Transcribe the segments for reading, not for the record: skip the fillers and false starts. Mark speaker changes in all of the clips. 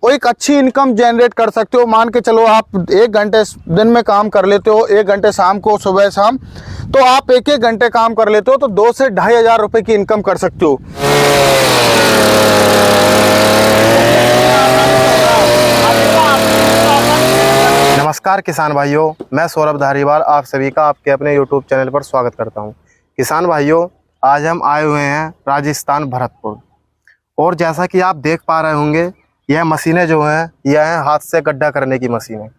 Speaker 1: एक अच्छी income generate कर सकते हो। मान के चलो आप 1 घंटे दिन में काम कर लेते हो, 1 घंटे शाम को, सुबह शाम, तो आप 1-1 घंटे काम कर लेते हो तो 2 से 2,500 रुपए की इनकम कर सकते हो।
Speaker 2: नमस्कार किसान भाइयों, मैं सौरभ धारीवाल आप सभी का आपके अपने YouTube चैनल पर स्वागत करता हूं। किसान भाइयों, आज हम आए हुए हैं राजस्थान भरतपुर, और जैसा कि आप देख पा रहे होंगे, यह मशीनें जो हैं यह हैं हाथ से गड्ढा करने की मशीनें।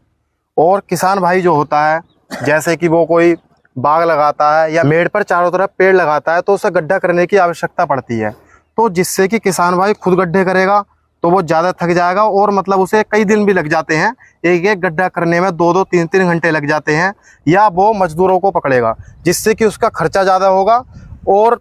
Speaker 2: और किसान भाई जो होता है, जैसे कि वो कोई बाग लगाता है या मेड़ पर चारों तरफ पेड़ लगाता है, तो उसे गड्ढा करने की आवश्यकता पड़ती है। तो जिससे कि किसान भाई खुद गड्ढे करेगा तो वो ज़्यादा थक जाएगा, और मतलब उसे कई दिन भी लग जाते हैं, एक गड्ढा करने में 2-2, 3-3 घंटे लग जाते हैं, या वो मजदूरों को पकड़ेगा, जिससे कि उसका खर्चा ज़्यादा होगा और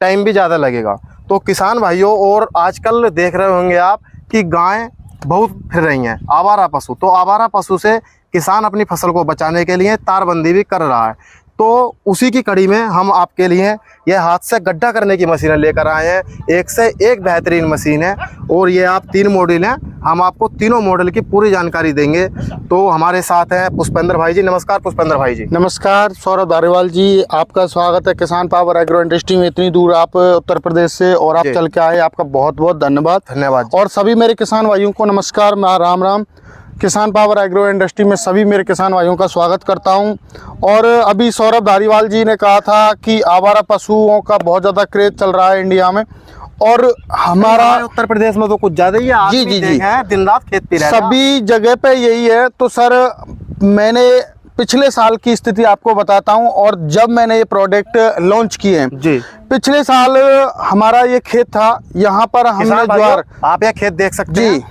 Speaker 2: टाइम भी ज़्यादा लगेगा। तो किसान भाइयों, और आजकल देख रहे होंगे आप कि गायें बहुत फिर रही हैं, आवारा पशु। तो आवारा पशु से किसान अपनी फसल को बचाने के लिए तारबंदी भी कर रहा है। तो उसी की कड़ी में हम आपके लिए यह हाथ से गड्ढा करने की मशीनें लेकर आए हैं। एक से एक बेहतरीन मशीन है, और ये आप 3 मॉडल हैं। हम आपको तीनों मॉडल की पूरी जानकारी देंगे। तो हमारे साथ हैं पुष्पेंद्र भाई जी। नमस्कार पुष्पेंद्र भाई जी।
Speaker 1: नमस्कार सौरभ धारीवाल जी, आपका स्वागत है किसान पावर एग्रो इंडस्ट्री में। इतनी दूर आप उत्तर प्रदेश से और आप चल के आए, आपका बहुत बहुत धन्यवाद।
Speaker 2: धन्यवाद।
Speaker 1: और सभी मेरे किसान भाइयों को नमस्कार, राम राम। किसान पावर एग्रो इंडस्ट्री में सभी मेरे किसान भाइयों का स्वागत करता हूं। और अभी सौरभ धारीवाल जी ने कहा था कि आवारा पशुओं का बहुत ज़्यादा क्रेज चल रहा है इंडिया में, और हमारा
Speaker 2: उत्तर प्रदेश में तो कुछ ज़्यादा ही है।
Speaker 1: जी,
Speaker 2: दिन रात खेत पे रहना,
Speaker 1: सभी जगह पे यही है। तो सर, मैंने पिछले साल की स्थिति आपको बताता हूं, और जब मैंने ये प्रोडक्ट लॉन्च किए हैं जी, पिछले साल हमारा ये खेत था। यहाँ पर हमने ज्वार,
Speaker 2: आप यह खेत देख सकते हैं
Speaker 1: जी,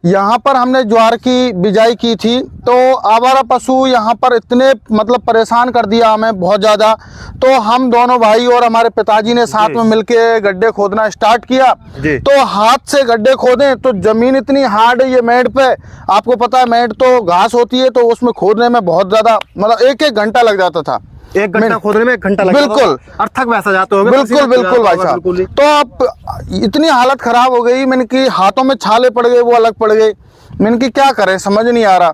Speaker 1: यहाँ पर हमने ज्वार की बिजाई की थी। तो आवारा पशु यहाँ पर इतने मतलब परेशान कर दिया हमें बहुत ज़्यादा। तो हम दोनों भाई और हमारे पिताजी ने साथ में मिलके गड्ढे खोदना स्टार्ट किया। तो हाथ से गड्ढे खोदे तो जमीन इतनी हार्ड है, ये मेड़ पे आपको पता है, मेड़ तो घास होती है, तो उसमें खोदने में बहुत ज़्यादा मतलब 1-1 घंटा लग जाता था।
Speaker 2: 1 घंटा खोदने में 1 घंटा लगता था।
Speaker 1: बिल्कुल,
Speaker 2: और थक वैसा जाते हो।
Speaker 1: बिल्कुल भाई साहब। तो अब इतनी हालत खराब हो गई, मैंने कि हाथों में छाले पड़ गए, वो अलग पड़ गए। मैंने कि क्या करें, समझ नहीं आ रहा।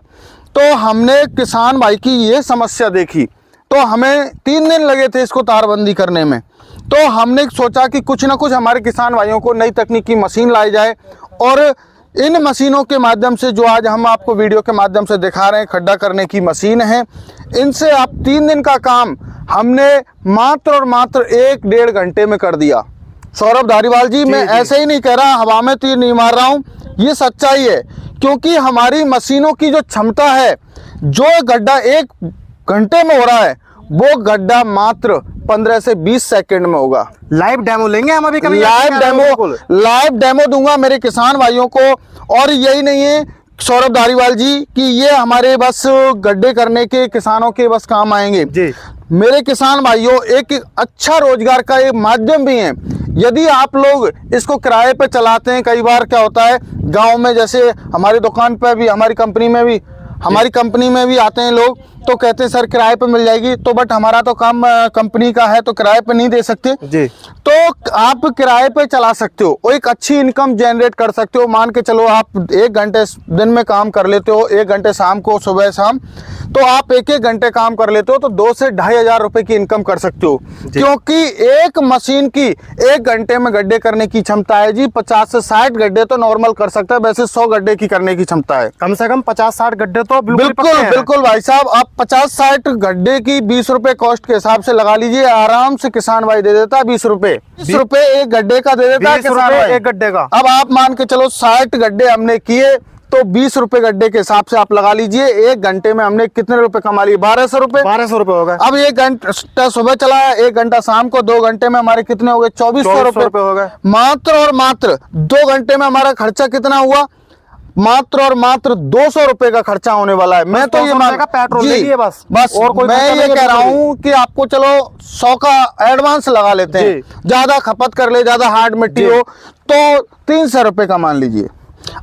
Speaker 1: तो हमने किसान भाई की ये समस्या देखी, तो हमें 3 दिन लगे थे इसको तारबंदी करने में। तो हमने सोचा कि कुछ ना कुछ हमारे किसान भाइयों को नई तकनीक की मशीन लाई जाए, और इन मशीनों के माध्यम से जो आज हम आपको वीडियो के माध्यम से दिखा रहे हैं, खड्डा करने की मशीन है, इनसे आप 3 दिन का काम हमने मात्र और मात्र 1-1.5 घंटे में कर दिया। सौरभ धारीवाल जी, मैं ऐसे ही नहीं कह रहा, हवा में तीर नहीं मार रहा हूँ, ये सच्चाई है। क्योंकि हमारी मशीनों की जो क्षमता है, जो गड्ढा 1 घंटे में हो रहा है, वो गड्ढा मात्र 15 से 20 सेकंड में होगा।
Speaker 2: लाइव डेमो लेंगे हम अभी, कभी
Speaker 1: लाइव डेमो दूंगा मेरे किसान भाइयों को। और यही नहीं है सौरभ धारीवाल जी कि ये हमारे बस गड्ढे करने के किसानों के बस काम आएंगे जी। मेरे किसान भाइयों, एक अच्छा रोजगार का एक माध्यम भी है। यदि आप लोग इसको किराए पे चलाते हैं, कई बार क्या होता है गांव में, जैसे हमारी दुकान पे भी, हमारी कंपनी में भी आते हैं लोग, तो कहते हैं सर किराए पे मिल जाएगी। तो बट हमारा तो काम कंपनी का है, तो किराए पे नहीं दे सकते जी। तो आप किराए पे चला सकते हो, एक अच्छी इनकम जनरेट कर सकते हो। मान के चलो आप 1 घंटे दिन में काम कर लेते हो, 1 घंटे शाम को, सुबह शाम, तो आप 1-1 घंटे काम कर लेते हो तो 2 से 2,500 रुपए की इनकम कर सकते हो। क्योंकि एक मशीन की 1 घंटे में गड्ढे करने की क्षमता है जी। 50 से 60 गड्ढे तो नॉर्मल कर सकता है, वैसे 100 गड्ढे की करने की क्षमता है।
Speaker 2: कम से कम 50-60 गड्ढे तो
Speaker 1: बिल्कुल भाई साहब। आप 50-60 गड्ढे की 20 रुपए कॉस्ट के हिसाब से लगा लीजिए, आराम से किसान भाई दे देता है 20 रुपए। 20 रुपए 1 गड्ढे का दे देता है किसान भाई,
Speaker 2: 1 गड्ढे का।
Speaker 1: अब आप मान के चलो 60 गड्ढे हमने किए, तो 20 रुपए गड्ढे के हिसाब से आप लगा लीजिए, 1 घंटे में हमने कितने रुपए कमा लिए? 1200 रुपए।
Speaker 2: 1200 रुपए हो गए।
Speaker 1: अब 1 घंटा सुबह चलाया, 1 घंटा शाम को, 2 घंटे में हमारे कितने हो गए? 2400 रुपए हो गए। मात्र और मात्र 2 घंटे में हमारा खर्चा कितना हुआ? मात्र और मात्र 200 रुपए का खर्चा होने वाला है। मैं तो ये मान
Speaker 2: पेट्रोल
Speaker 1: बस और कोई मैं ये कह रहा हूँ कि आपको चलो 100 का एडवांस लगा लेते हैं, ज्यादा खपत कर ले, ज्यादा हार्ड मिट्टी हो तो 300 रुपए का मान लीजिए।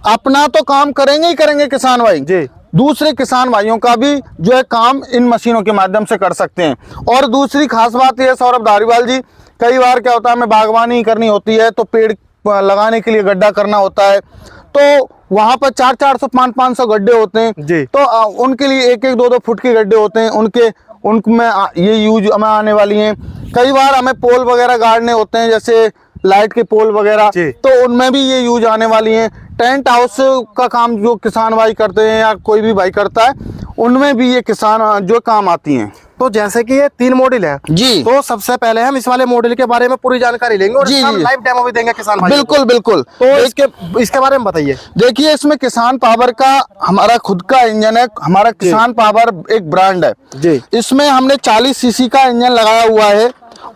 Speaker 1: अपना तो काम करेंगे ही करेंगे किसान भाई जी, दूसरे किसान भाइयों का भी जो है काम इन मशीनों के माध्यम से कर सकते हैं। और दूसरी खास बात यह सौरभ धारीवाल जी, कई बार क्या होता है हमें बागवानी करनी होती है तो पेड़ लगाने के लिए गड्ढा करना होता है, तो वहां पर 400-400 500-500 गड्ढे होते हैं
Speaker 2: जी।
Speaker 1: तो उनके लिए 1-1 2-2 फुट के गड्ढे होते हैं, उनमें ये यूज हमें आने वाली हैं। कई बार हमें पोल वगैरह गाड़ने होते हैं, जैसे लाइट के पोल वगैरह, तो उनमें भी ये यूज आने वाली हैं। टेंट हाउस का काम जो किसान भाई करते हैं या कोई भी भाई करता है, उनमें भी ये किसान जो काम आती हैं।
Speaker 2: तो जैसे कि ये 3 मॉडल है
Speaker 1: जी,
Speaker 2: तो सबसे पहले हम इस वाले मॉडल के बारे में पूरी जानकारी लेंगे और
Speaker 1: जी,
Speaker 2: इसका हम
Speaker 1: जी।
Speaker 2: लाइव डेमो भी देंगे किसान भाई।
Speaker 1: बिल्कुल बिल्कुल।
Speaker 2: तो इसके बारे में बताइए।
Speaker 1: देखिए, इसमें किसान पावर का हमारा खुद का इंजन है। हमारा किसान पावर एक ब्रांड है
Speaker 2: जी।
Speaker 1: इसमें हमने 40 सीसी का इंजन लगाया हुआ है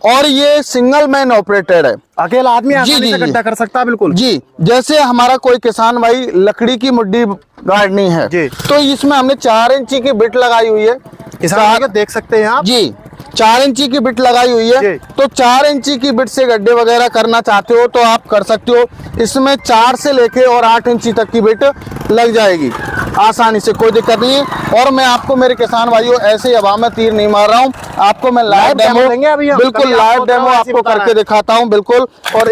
Speaker 1: और ये सिंगल मैन ऑपरेटेड है।
Speaker 2: अकेला आदमी
Speaker 1: जी,
Speaker 2: आसानी
Speaker 1: जी,
Speaker 2: से
Speaker 1: जी।
Speaker 2: गड्ढा कर सकता है। बिल्कुल
Speaker 1: जी, जैसे हमारा कोई किसान भाई लकड़ी की मुड्डी गाड़नी है
Speaker 2: जी।
Speaker 1: तो इसमें हमने 4 इंची की बिट लगाई हुई है।
Speaker 2: किसान भाई देख सकते हैं आप।
Speaker 1: जी, 4 इंची की बिट लगाई हुई है।
Speaker 2: जी।
Speaker 1: तो 4 इंची की बिट से गड्ढे वगैरह करना चाहते हो तो आप कर सकते हो। इसमें 4 से लेके और 8 इंची तक की बिट लग जाएगी आसानी से, कोई दिक्कत नहीं है। और मैं आपको मेरे किसान भाइयों ऐसे हवा में तीर नहीं मार रहा हूँ, आपको मैं लाइव डेमो बिल्कुल लाइव डेमो आपको करके दिखाता हूँ। बिल्कुल। और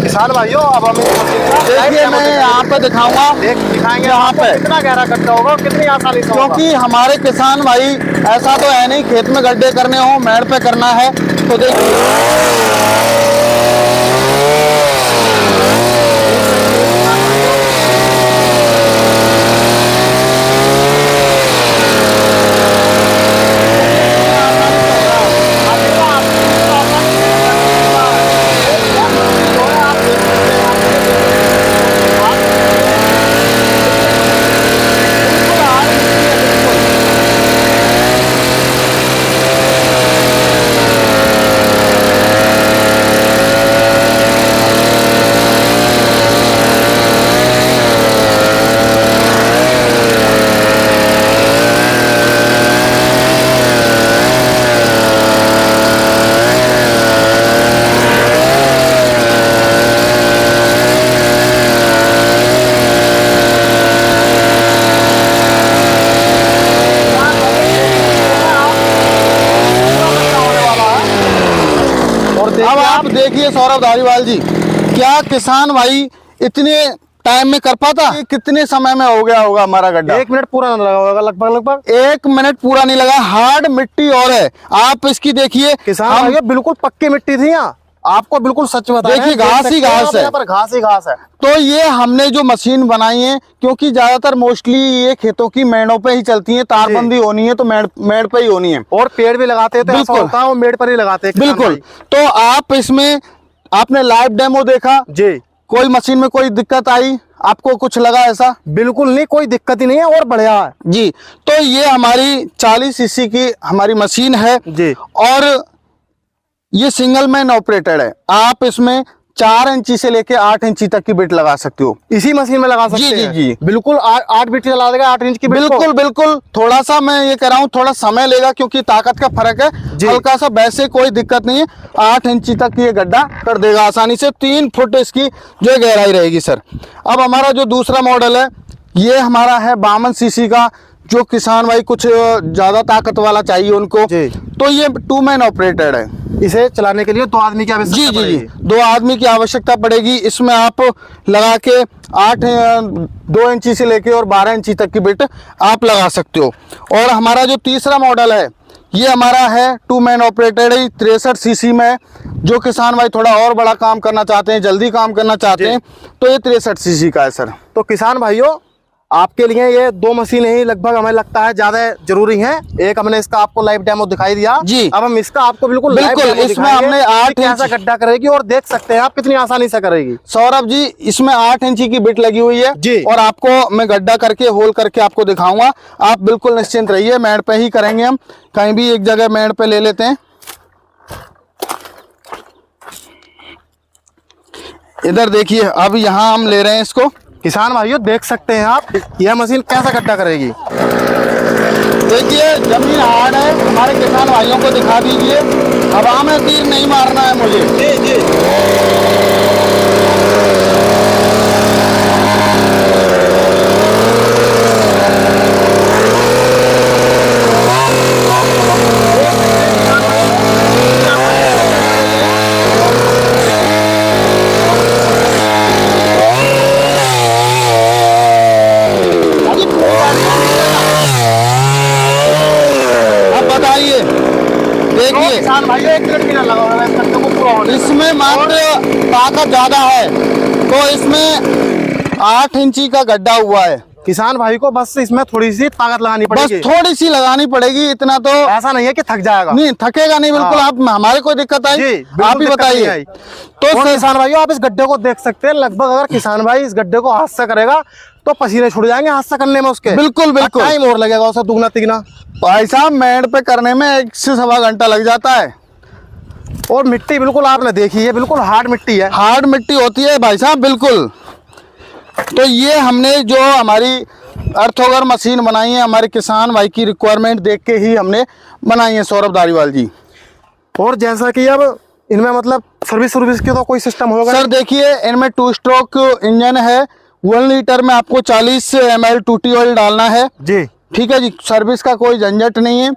Speaker 2: किसान भाइयों अब हम
Speaker 1: देखिए, मैं यहाँ पे दिखाऊंगा,
Speaker 2: दिखाएंगे
Speaker 1: यहाँ पे
Speaker 2: कितना गहरा गड्ढा होगा और कितनी आसानी से होगा।
Speaker 1: क्योंकि हमारे किसान भाई ऐसा तो है नहीं खेत में गड्ढे करने हो, मेड़ पे करना है। तो देखिए, अब आप देखिए सौरभ धारीवाल जी, क्या किसान भाई इतने टाइम में कर पाता? ये कितने समय में हो गया होगा हमारा गड्ढा?
Speaker 2: 1 मिनट पूरा लगा होगा लगभग
Speaker 1: 1 मिनट पूरा नहीं लगा। हार्ड मिट्टी और है, आप इसकी देखिए।
Speaker 2: किसान भाइयों बिल्कुल पक्की मिट्टी थी यहाँ, आपको बिल्कुल सच बता रहे हैं।
Speaker 1: देखिए, घास ही घास है,
Speaker 2: यहाँ पर घास ही घास है।
Speaker 1: तो ये हमने जो मशीन बनाई है, क्योंकि ज्यादातर मोस्टली ये खेतों की मेड़ों पे ही चलती है, तारबंदी होनी है तो मेड़ पे ही होनी है।
Speaker 2: और पेड़ भी लगाते हैं तो ऐसा होता है वो मेड़ पर ही लगाते हैं किसान
Speaker 1: बिल्कुल।
Speaker 2: भाई।
Speaker 1: तो आप इसमें आपने लाइव डेमो देखा
Speaker 2: जी।
Speaker 1: कोई मशीन में कोई दिक्कत आई आपको, कुछ लगा ऐसा?
Speaker 2: बिल्कुल नहीं, कोई दिक्कत ही नहीं है और बढ़िया है
Speaker 1: जी। तो ये हमारी 40 सीसी की हमारी मशीन है
Speaker 2: जी।
Speaker 1: और ये सिंगल मैन ऑपरेटेड है। आप इसमें 4 इंची से लेके 8 इंची तक की बिट लगा सकते हो।
Speaker 2: इसी मशीन में लगा सकते
Speaker 1: जी, जी,
Speaker 2: हैं।
Speaker 1: जी।
Speaker 2: बिल्कुल 8 बिट चला देगा 8 इंच की बिट को।
Speaker 1: बिल्कुल बिल्कुल। थोड़ा सा मैं ये कह रहा हूँ, थोड़ा समय लेगा क्योंकि ताकत का फर्क है हल्का सा, वैसे कोई दिक्कत नहीं है। 8 इंची तक ये गड्ढा कर देगा आसानी से। 3 फुट इसकी जो गहराई रहेगी सर। अब हमारा जो दूसरा मॉडल है, ये हमारा है 52 सीसी का। जो किसान भाई कुछ ज्यादा ताकत वाला चाहिए उनको, तो ये 2 मैन ऑपरेटेड है।
Speaker 2: इसे चलाने के लिए 2 आदमी की आवश्यकता
Speaker 1: जी,
Speaker 2: पड़ेगी।
Speaker 1: 2 आदमी की आवश्यकता पड़ेगी। इसमें आप लगा के 2 इंची से लेके और 12 इंची तक की बिट आप लगा सकते हो। और हमारा जो तीसरा मॉडल है, ये हमारा है 2 मैन ऑपरेटेड है, 63 सीसी में। जो किसान भाई थोड़ा और बड़ा काम करना चाहते हैं, जल्दी काम करना चाहते हैं, तो ये 63 सीसी का है सर।
Speaker 2: तो किसान भाइयों आपके लिए ये 2 मशीनें ही लगभग हमें लगता है ज्यादा जरूरी हैं। एक हमने इसका आपको लाइव डेमो दिखाई दिया
Speaker 1: जी।
Speaker 2: अब हम इसका आपको बिल्कुल
Speaker 1: इसमें हमने 8
Speaker 2: कैसा गड्ढा करेगी और देख सकते हैं आप कितनी आसानी से करेगी।
Speaker 1: सौरभ जी, इसमें 8 इंची की बिट लगी हुई है
Speaker 2: जी।
Speaker 1: और आपको मैं गड्ढा करके होल करके आपको दिखाऊंगा। आप बिल्कुल निश्चिंत रहिए, मेड़ पे ही करेंगे हम। कहीं भी एक जगह मेड़ पे ले लेते हैं। इधर देखिए, अब यहाँ हम ले रहे हैं इसको।
Speaker 2: किसान भाइयों देख सकते हैं आप यह मशीन कैसा गड्ढा करेगी।
Speaker 1: देखिए, जमीन हार्ड है, हमारे किसान भाइयों को दिखा दीजिए। हवा में तीर नहीं मारना है मुझे। जी जी। इसमें मात्र ताकत ज्यादा है, तो इसमें 8 इंची का गड्ढा हुआ है।
Speaker 2: किसान भाई को बस इसमें थोड़ी सी ताकत लगानी
Speaker 1: बस
Speaker 2: पड़ेगी,
Speaker 1: थोड़ी सी लगानी पड़ेगी, इतना तो
Speaker 2: ऐसा नहीं है कि थक जाएगा।
Speaker 1: नहीं, थकेगा नहीं बिल्कुल।
Speaker 2: हाँ।
Speaker 1: आप हमारे कोई दिक्कत आई,
Speaker 2: जी, बिल्कुल
Speaker 1: आप ही
Speaker 2: दिक्कत नहीं
Speaker 1: बताइए।
Speaker 2: आई।
Speaker 1: तो
Speaker 2: और किसान भाइयों आप इस गड्ढे को देख सकते हैं, लगभग अगर किसान भाई इस गड्ढे को हाथ से करेगा तो पसीने छूट जाएंगे हाथ से करने में उसके।
Speaker 1: बिल्कुल बिल्कुल
Speaker 2: टाइम और लगेगा उसे दुगना तिगना।
Speaker 1: भाई साहब, मेड़ पे करने में 1 से सवा घंटा लग जाता है।
Speaker 2: और मिट्टी बिल्कुल आपने देखी है, बिल्कुल हार्ड मिट्टी है।
Speaker 1: हार्ड मिट्टी होती है भाई साहब, बिल्कुल। तो ये हमने जो हमारी अर्थोगर मशीन बनाई है, हमारे किसान भाई की रिक्वायरमेंट देख के ही हमने बनाई है, सौरभ धारीवाल जी।
Speaker 2: और जैसा कि अब इनमें मतलब सर्विस की तो कोई सिस्टम होगा
Speaker 1: सर देखिए, इनमें 2 स्ट्रोक इंजन है। 1 लीटर में आपको 40 ml टूटी ऑयल डालना है
Speaker 2: जी।
Speaker 1: ठीक है जी। सर्विस का कोई झंझट नहीं है,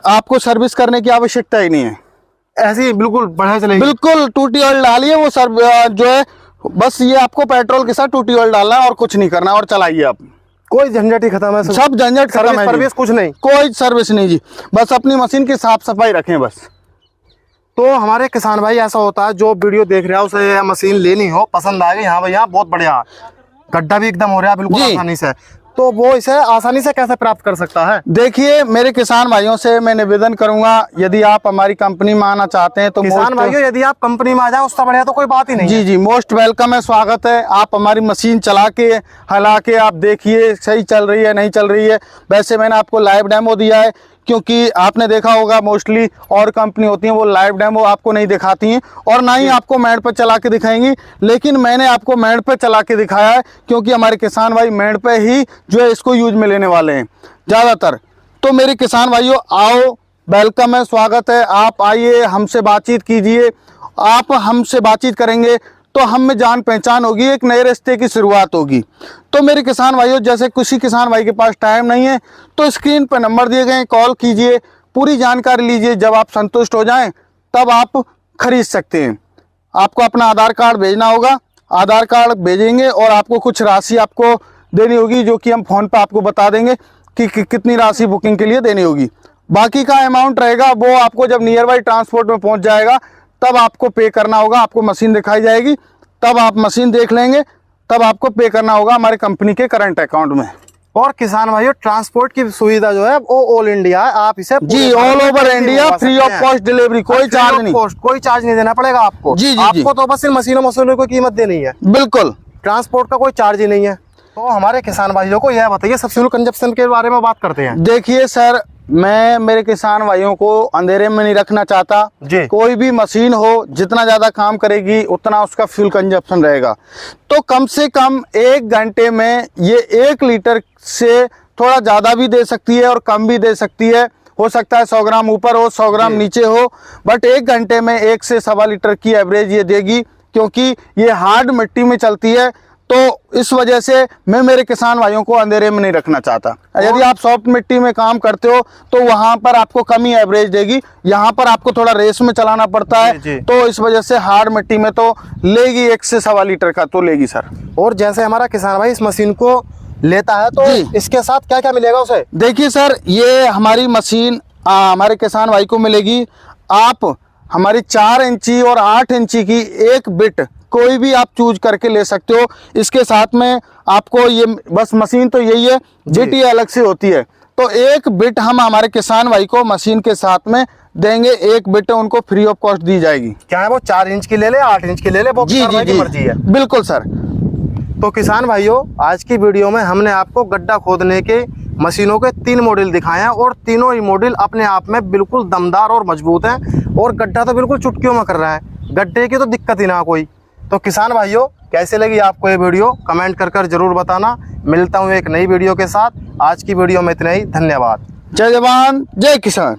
Speaker 1: आपको सर्विस करने की आवश्यकता ही नहीं है।
Speaker 2: ऐसे ही बिल्कुल बढ़िया चलेगी।
Speaker 1: बिल्कुल टूटी ऑयल डालिए, वो जो है बस ये आपको पेट्रोल के साथ टूटी ऑयल डालना है और कुछ नहीं करना, और चलाइए आप।
Speaker 2: कोई झंझट ही खत्म है,
Speaker 1: सब झंझट खत्म है जी।
Speaker 2: सर्विस कुछ नहीं,
Speaker 1: कोई सर्विस नहीं जी, बस अपनी मशीन की साफ सफाई रखें बस।
Speaker 2: तो हमारे किसान भाई ऐसा होता है जो वीडियो देख रहा है उसे मशीन लेनी हो, पसंद आ गई, हाँ भैया बहुत बढ़िया, गड्ढा भी एकदम हो रहा है बिल्कुल आसानी से, तो वो इसे आसानी से कैसे प्राप्त कर सकता है?
Speaker 1: देखिए मेरे किसान भाइयों से मैं निवेदन करूंगा, यदि आप हमारी कंपनी में आना चाहते हैं तो
Speaker 2: किसान भाइयों यदि आप कंपनी में आ जाए उससे बढ़िया तो कोई बात ही नहीं
Speaker 1: जी
Speaker 2: है।
Speaker 1: जी, मोस्ट वेलकम है, स्वागत है। आप हमारी मशीन चला के हला के आप देखिए सही चल रही है नहीं चल रही है। वैसे मैंने आपको लाइव डेमो दिया है, क्योंकि आपने देखा होगा मोस्टली और कंपनी होती हैं वो लाइव डेमो आपको नहीं दिखाती हैं और ना ही आपको मेड़ पे चला के दिखाएंगी, लेकिन मैंने आपको मेड़ पे चला के दिखाया है, क्योंकि हमारे किसान भाई मेड़ पे ही जो है इसको यूज में लेने वाले हैं ज़्यादातर। तो मेरे किसान भाइयों आओ, वेलकम है, स्वागत है, आप आइए, हमसे बातचीत कीजिए। आप हमसे बातचीत करेंगे तो हम में जान पहचान होगी, एक नए रिश्ते की शुरुआत होगी। तो मेरे किसान भाइयों, जैसे किसी किसान भाई के पास टाइम नहीं है तो स्क्रीन पर नंबर दिए गए, कॉल कीजिए, पूरी जानकारी लीजिए। जब आप संतुष्ट हो जाएं तब आप खरीद सकते हैं। आपको अपना आधार कार्ड भेजना होगा, आधार कार्ड भेजेंगे और आपको कुछ राशि आपको देनी होगी, जो कि हम फ़ोन पर आपको बता देंगे कि कितनी राशि बुकिंग के लिए देनी होगी। बाकी का अमाउंट रहेगा वो आपको जब नियर बाई ट्रांसपोर्ट में पहुंच जाएगा तब आपको पे करना होगा। आपको मशीन दिखाई जाएगी, तब आप मशीन देख लेंगे, तब आपको पे करना होगा हमारे कंपनी के करंट अकाउंट में।
Speaker 2: और किसान भाइयों ट्रांसपोर्ट की सुविधा जो है वो ऑल इंडिया है, आप इसे
Speaker 1: जी all over India free of cost delivery, कोई चार्ज नहीं,
Speaker 2: कोई चार्ज नहीं देना पड़ेगा आपको।
Speaker 1: जी जी
Speaker 2: आपको तो बस इन मशीनों को कीमत देनी है,
Speaker 1: बिल्कुल।
Speaker 2: ट्रांसपोर्ट का कोई चार्ज ही नहीं है। तो हमारे किसान भाइयों को यह बताइए, सब फ्यूल कंजप्शन के बारे में बात करते हैं।
Speaker 1: देखिए सर, मैं मेरे किसान भाइयों को अंधेरे में नहीं रखना चाहता
Speaker 2: जी।
Speaker 1: कोई भी मशीन हो जितना ज़्यादा काम करेगी उतना उसका फ्यूल कंजप्शन रहेगा। तो कम से कम 1 घंटे में ये 1 लीटर से थोड़ा ज़्यादा भी दे सकती है और कम भी दे सकती है। हो सकता है 100 ग्राम ऊपर हो 100 ग्राम नीचे हो, बट 1 घंटे में 1 से सवा लीटर की एवरेज ये देगी, क्योंकि ये हार्ड मिट्टी में चलती है। तो इस वजह से मैं मेरे किसान भाइयों को अंधेरे में नहीं रखना चाहता। यदि आप सॉफ्ट मिट्टी में काम करते हो तो वहां पर आपको कम ही एवरेज देगी, यहाँ पर आपको थोड़ा रेस में चलाना पड़ता है।
Speaker 2: जी।
Speaker 1: तो इस वजह से हार्ड मिट्टी में तो लेगी 1 से सवा लीटर का तो लेगी सर।
Speaker 2: और जैसे हमारा किसान भाई इस मशीन को लेता है तो इसके साथ क्या क्या मिलेगा उसे?
Speaker 1: देखिए सर, ये हमारी मशीन हमारे किसान भाई को मिलेगी। आप हमारी 4 इंची और 8 इंची की एक बिट कोई भी आप चूज करके ले सकते हो। इसके साथ में आपको ये बस मशीन तो यही है, जीटी अलग से होती है। तो एक बिट हम हमारे किसान भाई को मशीन के साथ में देंगे, एक बिट उनको फ्री ऑफ कॉस्ट दी जाएगी।
Speaker 2: क्या है वो 4 इंच की ले ले 8 इंच की ले ले, वो
Speaker 1: जी जी जी
Speaker 2: मर्जी है।
Speaker 1: बिल्कुल सर।
Speaker 2: तो किसान भाइयों आज की वीडियो में हमने आपको गड्ढा खोदने के मशीनों के 3 मॉडल दिखाए हैं और तीनों ही मॉडल अपने आप में बिल्कुल दमदार और मजबूत हैं और गड्ढा तो बिल्कुल चुटकियों में कर रहा है, गड्ढे की तो दिक्कत ही ना कोई। तो किसान भाइयों कैसे लगी आपको ये वीडियो कमेंट कर जरूर बताना। मिलता हूँ एक नई वीडियो के साथ। आज की वीडियो में इतना ही, धन्यवाद।
Speaker 1: जय जवान जय किसान।